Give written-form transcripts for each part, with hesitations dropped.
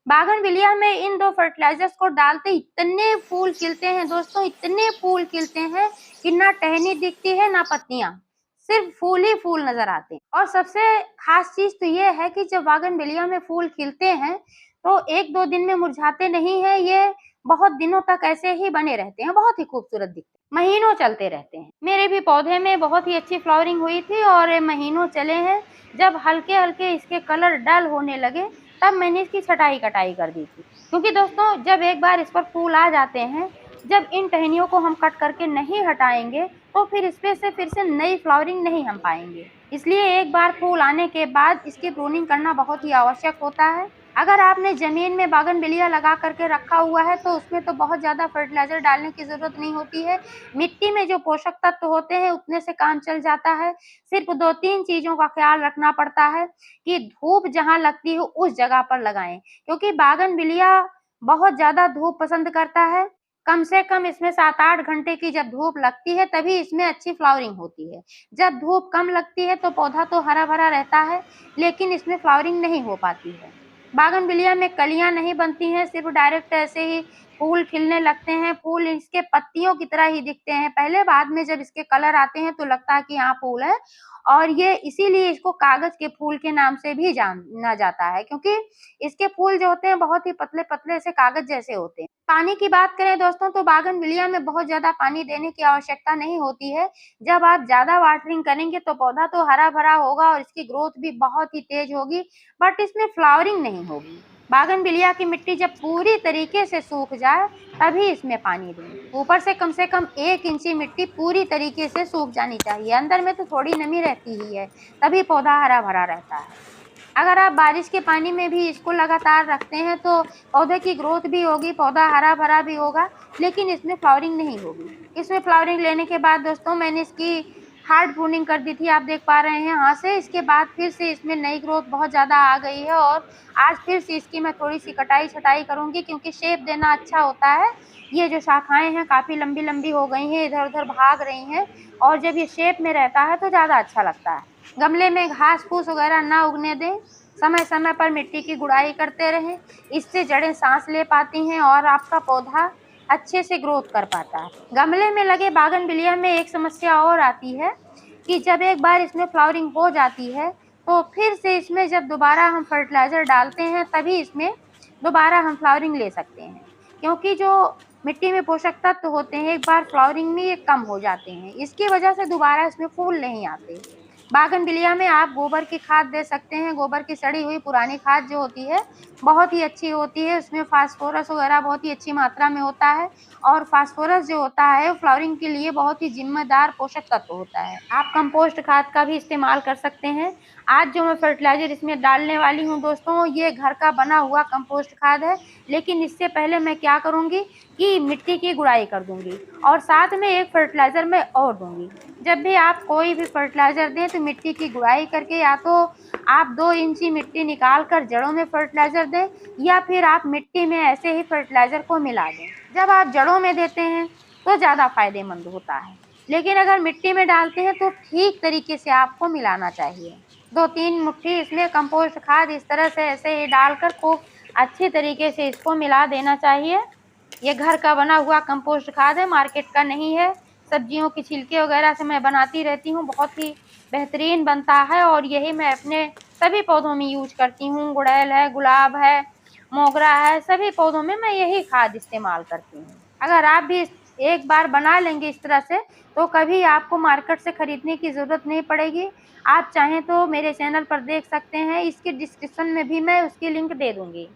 बागनविलिया में इन 2 फर्टिलाइजर्स को डालते इतने फूल खिलते हैं दोस्तों, इतने फूल खिलते हैं कि ना टहनी दिखती है ना पत्तियां, सिर्फ फूल ही फूल नजर आते हैं। और सबसे खास चीज तो ये है कि जब बागनविलिया में फूल खिलते हैं तो 1-2 दिन में मुरझाते नहीं है, ये बहुत दिनों तक ऐसे ही बने रहते हैं, बहुत ही खूबसूरत दिखते हैं, महीनों चलते रहते हैं। मेरे भी पौधे में बहुत ही अच्छी फ्लावरिंग हुई थी और ये महीनों चले हैं। जब हल्के हल्के इसके कलर डल होने लगे तब मैंने इसकी छटाई कटाई कर दी थी, क्योंकि दोस्तों जब एक बार इस पर फूल आ जाते हैं, जब इन टहनियों को हम कट करके नहीं हटाएंगे तो फिर इसमें से फिर से नई फ्लावरिंग नहीं हम पाएंगे। इसलिए एक बार फूल आने के बाद इसकी प्रूनिंग करना बहुत ही आवश्यक होता है। अगर आपने जमीन में बागनविलिया लगा करके रखा हुआ है तो उसमें तो बहुत ज्यादा फर्टिलाइजर डालने की जरूरत नहीं होती है। मिट्टी में जो पोषक तत्व होते हैं उतने से काम चल जाता है। सिर्फ 2-3 चीजों का ख्याल रखना पड़ता है कि धूप जहाँ लगती हो उस जगह पर लगाएं, क्योंकि बागनविलिया बहुत ज्यादा धूप पसंद करता है। कम से कम इसमें 7-8 घंटे की जब धूप लगती है तभी इसमें अच्छी फ्लावरिंग होती है। जब धूप कम लगती है तो पौधा तो हरा भरा रहता है, लेकिन इसमें फ्लावरिंग नहीं हो पाती है। बागनविलिया में कलियां नहीं बनती हैं, सिर्फ डायरेक्ट ऐसे ही फूल खिलने लगते हैं। फूल इसके पत्तियों की तरह ही दिखते हैं पहले, बाद में जब इसके कलर आते हैं तो लगता है कि हाँ फूल है। और ये इसीलिए इसको कागज के फूल के नाम से भी जाना जाता है, क्योंकि इसके फूल जो होते हैं बहुत ही पतले पतले से कागज जैसे होते हैं। पानी की बात करें दोस्तों तो बागनविलिया में बहुत ज्यादा पानी देने की आवश्यकता नहीं होती है। जब आप ज्यादा वाटरिंग करेंगे तो पौधा तो हरा भरा होगा और इसकी ग्रोथ भी बहुत ही तेज होगी, बट इसमें फ्लावरिंग नहीं होगी। बागनविलिया की मिट्टी जब पूरी तरीके से सूख जाए तभी इसमें पानी दें। ऊपर से कम 1 इंची मिट्टी पूरी तरीके से सूख जानी चाहिए, अंदर में तो थोड़ी नमी रहती ही है, तभी पौधा हरा भरा रहता है। अगर आप बारिश के पानी में भी इसको लगातार रखते हैं तो पौधे की ग्रोथ भी होगी, पौधा हरा भरा भी होगा, लेकिन इसमें फ्लावरिंग नहीं होगी। इसमें फ्लावरिंग लेने के बाद दोस्तों मैंने इसकी हार्ड प्रूनिंग कर दी थी, आप देख पा रहे हैं हाथ से। इसके बाद फिर से इसमें नई ग्रोथ बहुत ज़्यादा आ गई है और आज फिर से इसकी मैं थोड़ी सी कटाई छटाई करूँगी, क्योंकि शेप देना अच्छा होता है। ये जो शाखाएं हैं काफ़ी लंबी लंबी हो गई हैं, इधर उधर भाग रही हैं, और जब ये शेप में रहता है तो ज़्यादा अच्छा लगता है। गमले में घास फूस वगैरह ना उगने दें, समय समय पर मिट्टी की गुड़ाई करते रहें, इससे जड़ें सांस ले पाती हैं और आपका पौधा अच्छे से ग्रोथ कर पाता है। गमले में लगे बागनविलिया में एक समस्या और आती है कि जब एक बार इसमें फ्लावरिंग हो जाती है तो फिर से इसमें जब दोबारा हम फर्टिलाइजर डालते हैं तभी इसमें दोबारा हम फ्लावरिंग ले सकते हैं, क्योंकि जो मिट्टी में पोषक तत्व होते हैं एक बार फ्लावरिंग में ये कम हो जाते हैं, इसकी वजह से दोबारा इसमें फूल नहीं आते। बागनविलिया में आप गोबर की खाद दे सकते हैं, गोबर की सड़ी हुई पुरानी खाद जो होती है बहुत ही अच्छी होती है, उसमें फास्फोरस वगैरह बहुत ही अच्छी मात्रा में होता है, और फास्फोरस जो होता है फ्लावरिंग के लिए बहुत ही जिम्मेदार पोषक तत्व होता है। आप कंपोस्ट खाद का भी इस्तेमाल कर सकते हैं। आज जो मैं फर्टिलाइजर इसमें डालने वाली हूँ दोस्तों, ये घर का बना हुआ कंपोस्ट खाद है, लेकिन इससे पहले मैं क्या करूँगी कि मिट्टी की गुड़ाई कर दूंगी और साथ में एक फर्टिलाइजर मैं और दूंगी। जब भी आप कोई भी फर्टिलाइजर दें तो मिट्टी की गुड़ाई करके या तो आप 2 इंची मिट्टी निकाल कर जड़ों में फर्टिलाइजर दें, या फिर आप मिट्टी में ऐसे ही फर्टिलाइजर को मिला दें। जब आप जड़ों में देते हैं तो ज़्यादा फायदेमंद होता है, लेकिन अगर मिट्टी में डालते हैं तो ठीक तरीके से आपको मिलाना चाहिए। 2-3 मुट्ठी इसमें कंपोस्ट खाद इस तरह से ऐसे ही डालकर खूब अच्छी तरीके से इसको मिला देना चाहिए। ये घर का बना हुआ कंपोस्ट खाद है, मार्केट का नहीं है। सब्जियों की छिलके वगैरह से मैं बनाती रहती हूँ, बहुत ही बेहतरीन बनता है और यही मैं अपने सभी पौधों में यूज करती हूँ। गुड़ैल है, गुलाब है, मोगरा है, सभी पौधों में मैं यही खाद इस्तेमाल करती हूँ। अगर आप भी एक बार बना लेंगे इस तरह से तो कभी आपको मार्केट से खरीदने की ज़रूरत नहीं पड़ेगी। आप चाहें तो मेरे चैनल पर देख सकते हैं, इसके डिस्क्रिप्शन में भी मैं उसकी लिंक दे दूँगी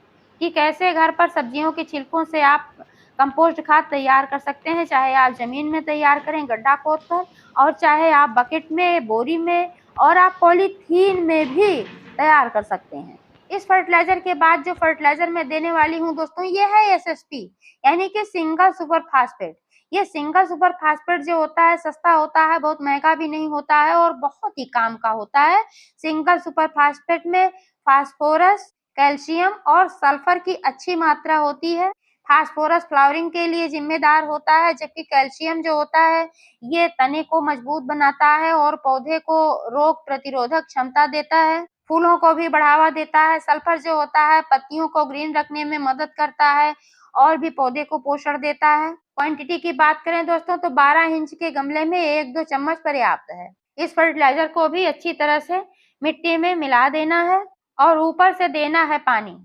कि कैसे घर पर सब्जियों के छिलकों से आप कंपोस्ट खाद तैयार कर सकते हैं। चाहे आप ज़मीन में तैयार करें गड्ढा खोदकर, और चाहे आप बकेट में, बोरी में, और आप पॉलीथीन में भी तैयार कर सकते हैं। इस फर्टिलाइजर के बाद जो फर्टिलाइजर मैं देने वाली हूँ दोस्तों, ये है एसएसपी, यानी कि सिंगल सुपर फास्फेट। ये सिंगल सुपर फास्फेट जो होता है सस्ता होता है, बहुत महंगा भी नहीं होता है और बहुत ही काम का होता है। सिंगल सुपर फास्फेट में फास्फोरस, कैल्शियम और सल्फर की अच्छी मात्रा होती है। फास्फोरस फ्लावरिंग के लिए जिम्मेदार होता है, जबकि कैल्शियम जो होता है ये तने को मजबूत बनाता है और पौधे को रोग प्रतिरोधक क्षमता देता है। फूलों को भी बढ़ावा देता है। सल्फर जो होता है पत्तियों को ग्रीन रखने में मदद करता है और भी पौधे को पोषण देता है। क्वांटिटी की बात करें दोस्तों तो 12 इंच के गमले में 1-2 चम्मच पर्याप्त है। इस फर्टिलाइजर को भी अच्छी तरह से मिट्टी में मिला देना है और ऊपर से देना है पानी।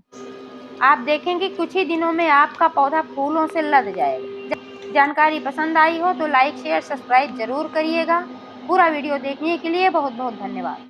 आप देखेंगे कुछ ही दिनों में आपका पौधा फूलों से लद जाएगा। जानकारी पसंद आई हो तो लाइक शेयर सब्सक्राइब जरूर करिएगा। पूरा वीडियो देखने के लिए बहुत बहुत धन्यवाद।